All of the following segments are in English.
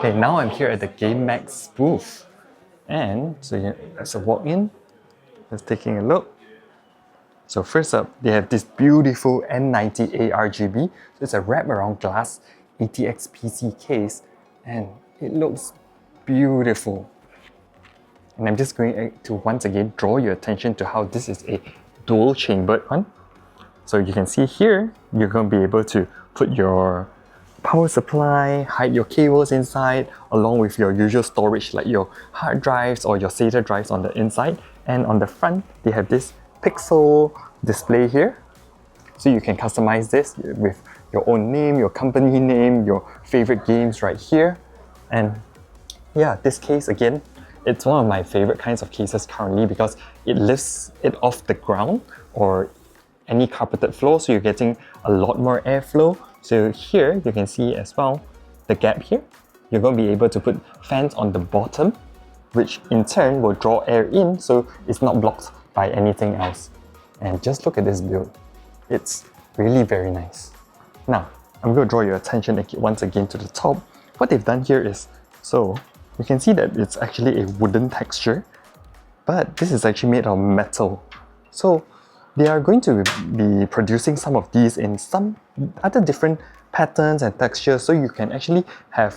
Okay, now I'm here at the Gamemax booth. And so as I walk in, just taking a look. So first up, they have this beautiful N90A RGB. So it's a wraparound glass ATX PC case and it looks beautiful. And I'm just going to once again draw your attention to how this is a dual chambered one. So you can see here, you're going to be able to put your power supply, hide your cables inside, along with your usual storage like your hard drives or your SATA drives on the inside. And on the front, they have this pixel display here. So you can customize this with your own name, your company name, your favorite games right here. And yeah, this case again, it's one of my favorite kinds of cases currently because it lifts it off the ground or any carpeted floor, so you're getting a lot more airflow. So here you can see as well the gap here. You're going to be able to put fans on the bottom, which in turn will draw air in, so it's not blocked by anything else. And just look at this build. It's really very nice. Now, I'm going to draw your attention once again to the top. What they've done here is, so you can see that it's actually a wooden texture, but this is actually made of metal. So they are going to be producing some of these in some other different patterns and textures, so you can actually have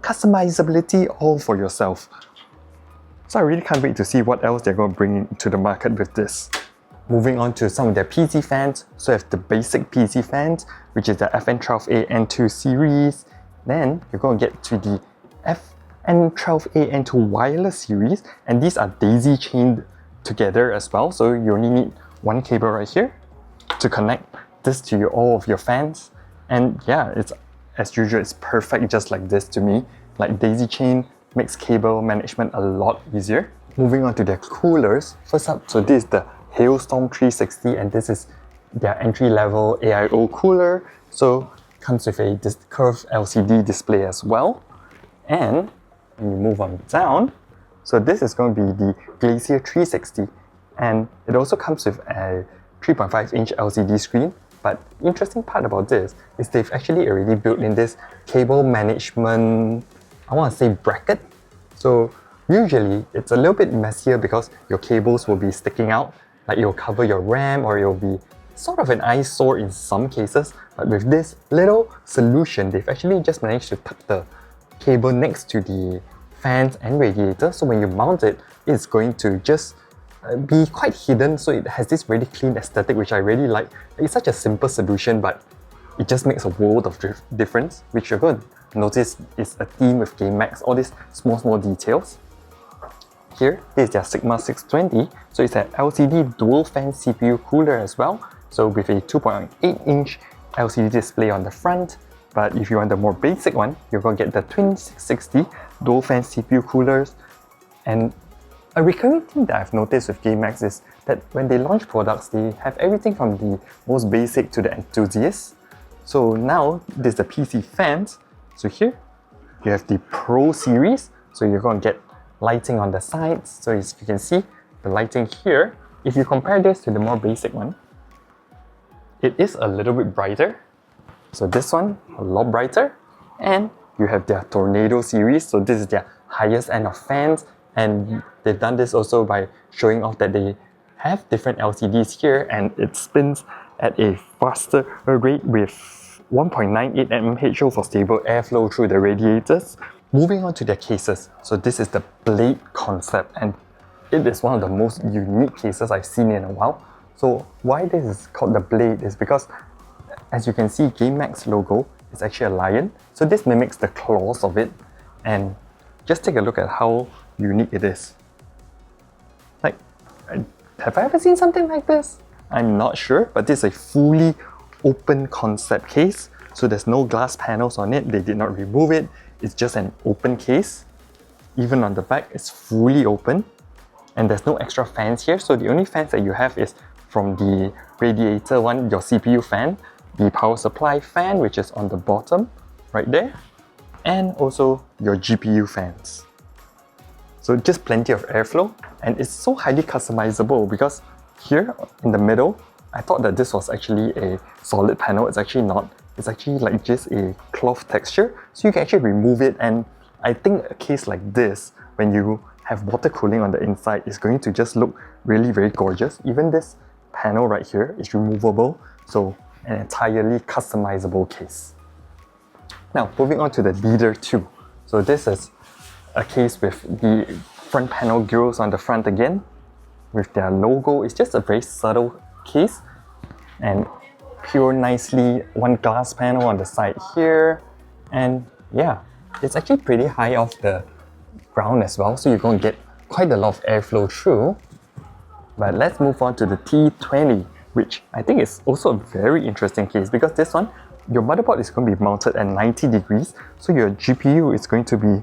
customizability all for yourself. So I really can't wait to see what else they're going to bring to the market with this. Moving on to some of their PC fans, so you have the basic PC fans, which is the FN12A N2 series. Then you're going to get to the FN12A N2 wireless series, and these are daisy chained together as well, so you only need one cable right here to connect this to all of your fans. And yeah, it's as usual, it's perfect just like this to me. Like daisy chain makes cable management a lot easier. Moving on to their coolers. First up, so this is the Hailstorm 360 and this is their entry-level AIO cooler. So it comes with a curved LCD display as well. And when you move on down, so this is going to be the Glacier 360. And it also comes with a 3.5-inch LCD screen. But the interesting part about this is they've actually already built in this cable management, I want to say bracket. So usually it's a little bit messier because your cables will be sticking out, like it'll cover your RAM or it'll be sort of an eyesore in some cases. But with this little solution, they've actually just managed to tuck the cable next to the fans and radiator. So when you mount it, it's going to just be quite hidden, so it has this really clean aesthetic, which I really like. It's such a simple solution, but it just makes a world of difference, which you're going to notice is a theme with Gamemax, all these small details. Here is their Sigma 620, so it's an LCD dual fan CPU cooler as well, so with a 2.8-inch LCD display on the front. But if you want the more basic one, you're going to get the Twin 660 dual fan CPU coolers. And a recurring thing that I've noticed with Gamemax is that when they launch products, they have everything from the most basic to the enthusiasts. So now, this is the PC fans. So here, you have the Pro series. So you're going to get lighting on the sides. So as you can see, the lighting here, if you compare this to the more basic one, it is a little bit brighter. So this one, a lot brighter. And you have their Tornado series. So this is their highest end of fans. And they've done this also by showing off that they have different LCDs here and it spins at a faster rate with 1.98 mmHg for stable airflow through the radiators. Moving on to their cases. So this is the Blade concept and it is one of the most unique cases I've seen in a while. So why this is called the Blade is because, as you can see, Gamemax logo is actually a lion. So this mimics the claws of it, and just take a look at how unique it is. Like, have I ever seen something like this? I'm not sure, but this is a fully open concept case. So there's no glass panels on it, they did not remove it. It's just an open case. Even on the back, it's fully open. And there's no extra fans here, so the only fans that you have is from the radiator one, your CPU fan, the power supply fan, which is on the bottom, right there, and also your GPU fans. So just plenty of airflow, and it's so highly customizable because here in the middle, I thought that this was actually a solid panel. It's actually not. It's actually like just a cloth texture, so you can actually remove it, and I think a case like this, when you have water cooling on the inside, is going to just look really very gorgeous. Even this panel right here is removable, so an entirely customizable case. Now, moving on to the Leader 2. So this is a case with the front panel grills on the front again, with their logo. It's just a very subtle case, and pure nicely, one glass panel on the side here, and yeah, it's actually pretty high off the ground as well, so you're going to get quite a lot of airflow through. But let's move on to the T20, which I think is also a very interesting case, because this one, your motherboard is going to be mounted at 90 degrees, so your GPU is going to be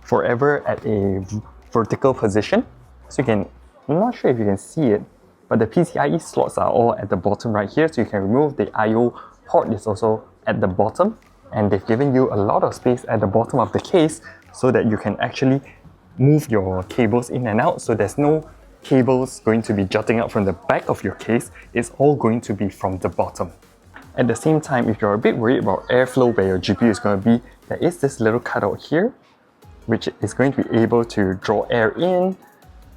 forever at a vertical position. So you can, I'm not sure if you can see it, but the PCIe slots are all at the bottom right here, so you can remove. The I/O port is also at the bottom, and they've given you a lot of space at the bottom of the case so that you can actually move your cables in and out, so there's no cables going to be jutting out from the back of your case. It's all going to be from the bottom. At the same time, if you're a bit worried about airflow where your GPU is going to be, there is this little cutout here, which is going to be able to draw air in.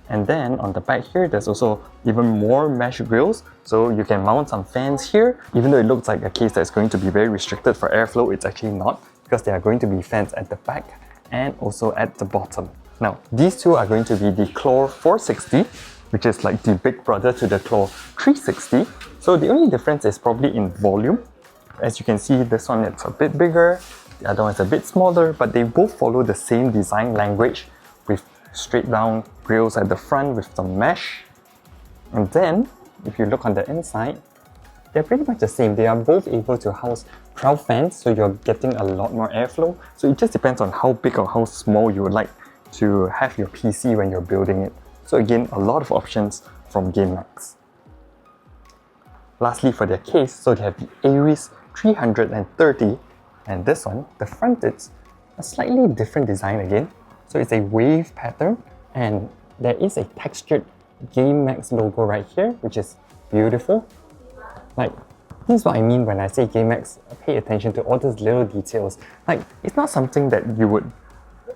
And then on the back here, there's also even more mesh grills, so you can mount some fans here. Even though it looks like a case that's going to be very restricted for airflow, it's actually not, because there are going to be fans at the back and also at the bottom. Now, these two are going to be the Claw 460, which is like the big brother to the Claw 360. So the only difference is probably in volume. As you can see, this one is a bit bigger, the other one's a bit smaller, but they both follow the same design language with straight down grills at the front with some mesh. And then, if you look on the inside, they're pretty much the same. They are both able to house 12 fans, so you're getting a lot more airflow. So it just depends on how big or how small you would like to have your PC when you're building it. So again, a lot of options from Gamemax. Lastly, for their case, so they have the Aries 330, and this one, the front, it's a slightly different design again. So it's a wave pattern, and there is a textured Gamemax logo right here, which is beautiful. Like, this is what I mean when I say Gamemax. Pay attention to all those little details. Like, it's not something that you would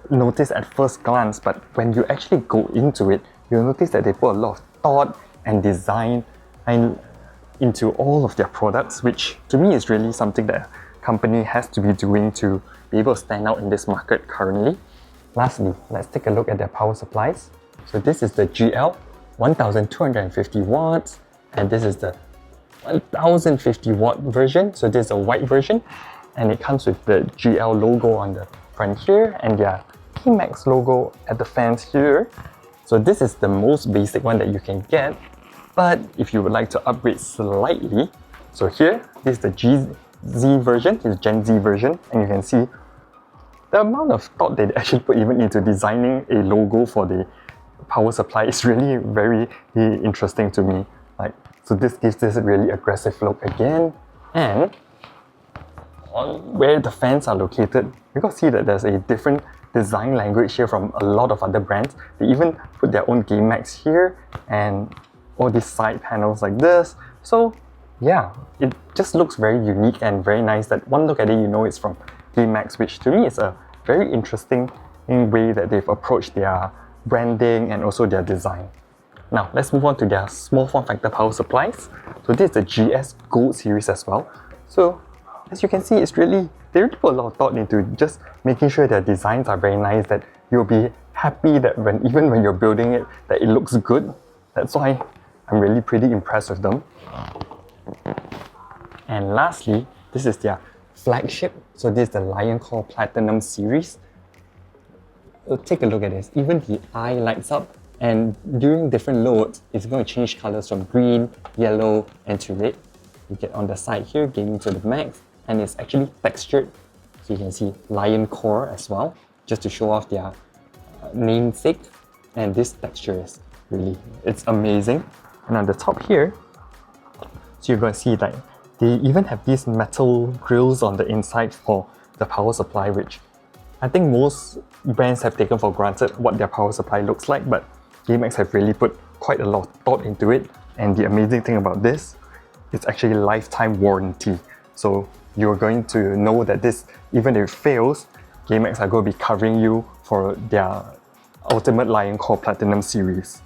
notice at first glance, but when you actually go into it, you'll notice that they put a lot of thought and design into all of their products, which to me is really something that a company has to be doing to be able to stand out in this market currently. Lastly, let's take a look at their power supplies. So this is the GL 1250 watts, and this is the 1050 watt version. So this is a white version, and it comes with the GL logo on the front here and their Gamemax logo at the fans here. So this is the most basic one that you can get, but if you would like to upgrade slightly, so here, this is the GZ version, this is Gen Z version, and you can see the amount of thought they actually put even into designing a logo for the power supply is really very interesting to me. Like, so this gives this really aggressive look again, and on where the fans are located, you can see that there's a different design language here from a lot of other brands. They even put their own Gamemax here and all these side panels like this. So yeah, it just looks very unique and very nice that one look at it, you know it's from Gamemax, which to me is a very interesting way that they've approached their branding and also their design. Now, let's move on to their small form factor power supplies. So this is the GS Gold series as well. So as you can see, they really put a lot of thought into just making sure their designs are very nice, that you'll be happy that even when you're building it, that it looks good. That's why I'm really pretty impressed with them. And lastly, this is their flagship. So this is the Lioncore Platinum series. So take a look at this. Even the eye lights up, and during different loads, it's going to change colors from green, yellow, and to red. You get on the side here, gaming to the max, and it's actually textured. So you can see Lioncore as well, just to show off their namesake. And this texture is really, it's amazing. And on the top here, so you're going to see like they even have these metal grills on the inside for the power supply, which I think most brands have taken for granted what their power supply looks like, but Gamemax have really put quite a lot of thought into it. And the amazing thing about this, it's actually lifetime warranty. So you're going to know that this, even if it fails, Gamemax are going to be covering you for their Ultimate Lion Core Platinum series.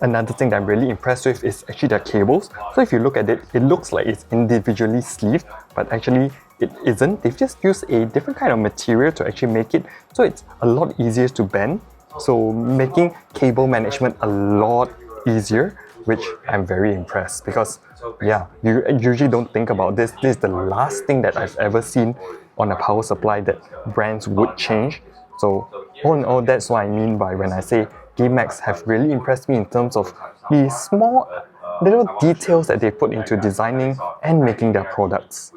Another thing that I'm really impressed with is actually their cables. So if you look at it, it looks like it's individually sleeved, but actually it isn't. They've just used a different kind of material to actually make it, so it's a lot easier to bend. So making cable management a lot easier, which I'm very impressed because yeah, you usually don't think about this. This is the last thing that I've ever seen on a power supply that brands would change. So all in all, that's what I mean by when I say Gamemax have really impressed me in terms of the small little details that they put into designing and making their products.